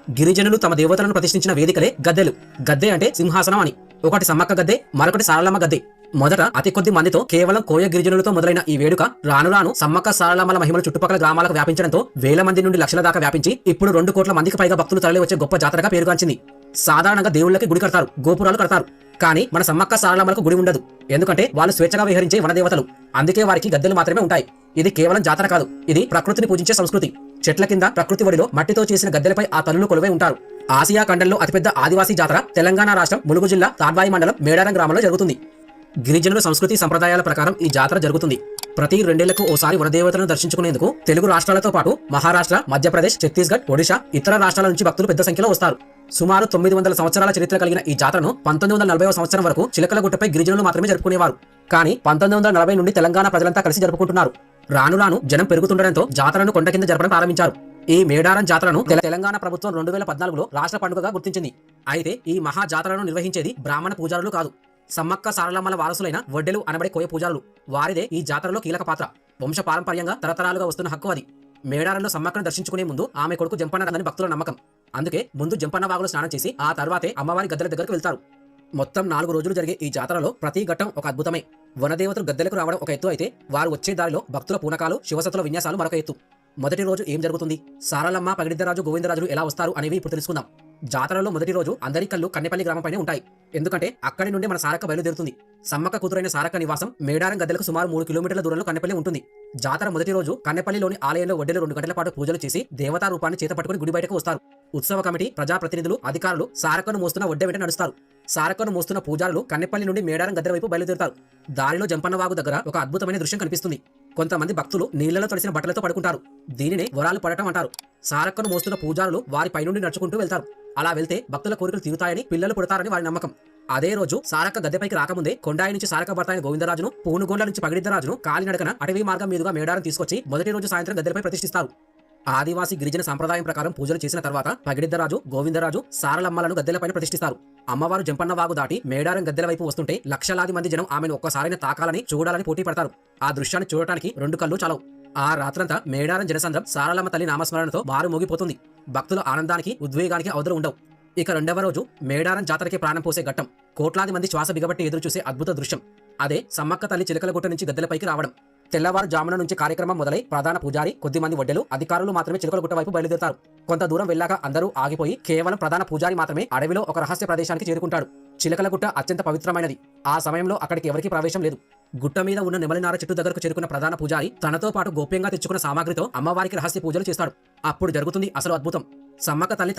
గిరిజనులు తమ దేవతలను ప్రతిష్ఠించిన వేదికలే గద్దెలు. గద్దె అంటే సింహాసనం అని. ఒకటి సమ్మక్క గద్దె, మరొకటి సారలమ్మ గద్దె. మొదట అతి కొద్ది మందితో కేవలం కోయ గిరిజనులతో మొదలైన ఈ వేడుక రాను రాను సమ్మక్క సారలమ్మల మహిమలు చుట్టుపక్కల గ్రామాలకు వ్యాపించడంతో వేల మంది నుండి లక్షల దాకా వ్యాపించి ఇప్పుడు 2 కోట్ల మందికి పైగా భక్తులు తరలి వచ్చే గొప్ప జాతరగా పేరుగాంచింది. సాధారణంగా దేవుళ్ళకి గుడి కడతారు, గోపురాలు కడతారు. కానీ మన సమ్మక్క సారలమ్మలకు గుడి ఉండదు. ఎందుకంటే వాళ్ళు స్వేచ్ఛగా విహరించే వనదేవతలు. అందుకే వారికి గద్దెలు మాత్రమే ఉంటాయి. ఇది కేవలం జాతర కాదు, ఇది ప్రకృతిని పూజించే సంస్కృతి. చెట్ల కింద ప్రకృతి ఒడిలో మట్టితో చేసిన గద్దెలపై ఆ తల్లులు కొలువై ఉంటారు. ఆసియా ఖండంలో అతిపెద్ద ఆదివాసీ జాతర తెలంగాణ రాష్ట్రం ములుగు జిల్లా తాడ్వాయి మండలం మేడారం గ్రామంలో జరుగుతుంది. గిరిజనుల సంస్కృతి సంప్రదాయాల ప్రకారం ఈ జాతర జరుగుతుంది. ప్రతి 2 ఏళ్లకు ఓసారి వనదేవతలను దర్శించుకునేందుకు తెలుగు రాష్ట్రాలతో పాటు మహారాష్ట్ర, మధ్యప్రదేశ్, ఛత్తీస్గఢ్, ఒడిశా, ఇతర రాష్ట్రాల నుంచి భక్తులు పెద్ద సంఖ్యలో వస్తారు. సుమారు 900 సంవత్సరాల చరిత్ర కలిగిన ఈ జాతరను 1940వ సంవత్సరం వరకు చిలకలగుట్టపై గిరిజనులు మాత్రమే జరుపుకునేవారు. కానీ 1940 నుండి తెలంగాణ ప్రజలంతా కలిసి జరుపుకుంటున్నారు. రాను రాను జనం పెరుగుతుండటంతో జాతరను కొండ కింద జరపడం ప్రారంభించారు. ఈ మేడారం జాతరను తెలంగాణ ప్రభుత్వం 2014లో రాష్ట్ర పండుగగా గుర్తించింది. అయితే ఈ మహా జాతరను నిర్వహించేది బ్రాహ్మణ పూజారులు కాదు, సమ్మక్క సారలమ్మల వారసులైన వడ్డెలు అనబడే కోయ పూజారులు. వారిదే ఈ జాతరలో కీలక పాత్ర. వంశ పారంపర్యంగా తరతరాలుగా వస్తున్న హక్కు అది. మేడారంలో సమ్మక్కను దర్శించుకునే ముందు ఆమె కొడుకు జంపన్న రంగని భక్తుల నమ్మకం. అందుకే ముందు జంపన్న వాగులో స్నానం చేసి ఆ తర్వాతే అమ్మవారి గద్దెల దగ్గరకు వెళ్తారు. మొత్తం 4 రోజులు జరిగే ఈ జాతరలో ప్రతి ఘట్టం ఒక అద్భుతమే. వనదేవతలు గద్దెలకు రావడం ఒక ఎత్తు అయితే, వారు వచ్చే దారిలో భక్తుల పూనకాలు, శివసత్తుల విన్యాసాలు మరొక ఎత్తు. మొదటి రోజు ఏం జరుగుతుంది, సారలమ్మ, పగిడిద్దరాజు, గోవిందరాజులు ఎలా వస్తారు అనేవి ఇప్పుడు తెలుసుకుందాం. జాతరలో మొదటి రోజు అందరి కళ్ళు కన్నెపల్లి గ్రామంపైనే ఉంటాయి. ఎందుకంటే అక్కడి నుండి మన సారక్క బయలుదేరుతుంది. సమ్మక్క కూతురైన సారక్క నివాసం మేడారం గద్దెలకు సుమారు 3 కిలోమీటర్ల దూరంలో కన్నెపల్లి ఉంటుంది. జాతర మొదటి రోజు కన్నెపల్లిలోని ఆలయంలో వడ్డెలు 2 గంటల పాటు పూజలు చేసి దేవతా రూపాన్ని చేత పట్టుకుని గుడి బయటకు వస్తారు. ఉత్సవ కమిటీ, ప్రజాప్రతినిధులు, అధికారులు సారక్కను మోస్తున్న వడ్డె వెంట నడుస్తారు. సారక్కను మోస్తున్న పూజారులు కన్నెపల్లి నుండి మేడారం గద్దెల వైపు బయలుదేరుతారు. దారిలో జంపన్నవాగు దగ్గర ఒక అద్భుతమైన దృశ్యం కనిపిస్తుంది. కొంతమంది భక్తులు నీళ్లలో తడిసిన బట్టలతో పడుకుంటారు. దీనినే వరాలు పడటం అంటారు. సారక్కను మోస్తున్న పూజారులు వారి పైనుండి నడుచుకుంటూ వెళ్తారు. అలా వెళ్తే భక్తుల కోరికలు తీరుతాయని, పిల్లలు పుడతారని వారి నమ్మకం. అదే రోజు సారక్క గద్దెపైకి రాకముందే కొండాయి నుంచి సారక్క భర్త అయిన గోవిందరాజును, పూనుగొండ నుంచి పగిడిద్దరాజును కాలినడకన అటవీ మార్గం మీదుగా మేడారం తీసుకొచ్చి మొదటి రోజు సాయంత్రం గద్దెలపై ప్రతిష్ఠిస్తారు. ఆదివాసీ గిరిజన సంప్రదాయం ప్రకారం పూజలు చేసిన తర్వాత పగిడిద్దరాజు, గోవిందరాజు, సారలమ్మలను గద్దెలపైన ప్రతిష్ఠిస్తారు. అమ్మవారు జంపన్న వాగు దాటి మేడారం గద్దెల వైపు వస్తుంటే లక్షలాది మంది జనం ఆమెను ఒక్కసారైనా తాకాలని, చూడాలని పోటీ పడతారు. ఆ దృశ్యాన్ని చూడటానికి 2 కళ్ళు చాలవు. ఆ రాత్రంతా మేడారం జనసంద్రం సారలమ్మ తల్లి నామస్మరణతో మారు మోగిపోతుంది. భక్తుల ఆనందానికి, ఉద్వేగానికి అవధులు ఉండవు. ఇక 2వ రోజు మేడారం జాతరకి ప్రాణం పోసే ఘట్టం. కోట్లాది మంది శ్వాస బిగబట్టి ఎదురు చూసే అద్భుత దృశ్యం. అదే సమ్మక్క తల్లి చిలకలగుట్ట నుంచి గద్దెలపైకి రావడం. తెల్లవారు జామున నుంచి కార్యక్రమం మొదలై ప్రధాన పూజారి, కొద్దిమంది వడ్డెలు, అధికారులు మాత్రమే చిలకలగుట్ట వైపు బయలుదేరుతారు. కొంత దూరం వెళ్ళాక అందరూ ఆగిపోయి కేవలం ప్రధాన పూజారి మాత్రమే అడవిలో ఒక రహస్య ప్రదేశానికి చేరుకుంటాడు. చిలకలగుట్ట అత్యంత పవిత్రమైనది. ఆ సమయంలో అక్కడికి ఎవరికీ ప్రవేశం లేదు. గుట్ట మీద ఉన్న నెమలినార చెట్టు దగ్గరకు చేరుకున్న ప్రధాన పూజారి తనతో పాటు గోప్యంగా తెచ్చుకున్న సామాగ్రితో అమ్మవారికి రహస్య పూజలు చేస్తాడు. అప్పుడు జరుగుతుంది అసలు అద్భుతం. సమ్మక్క తల్లి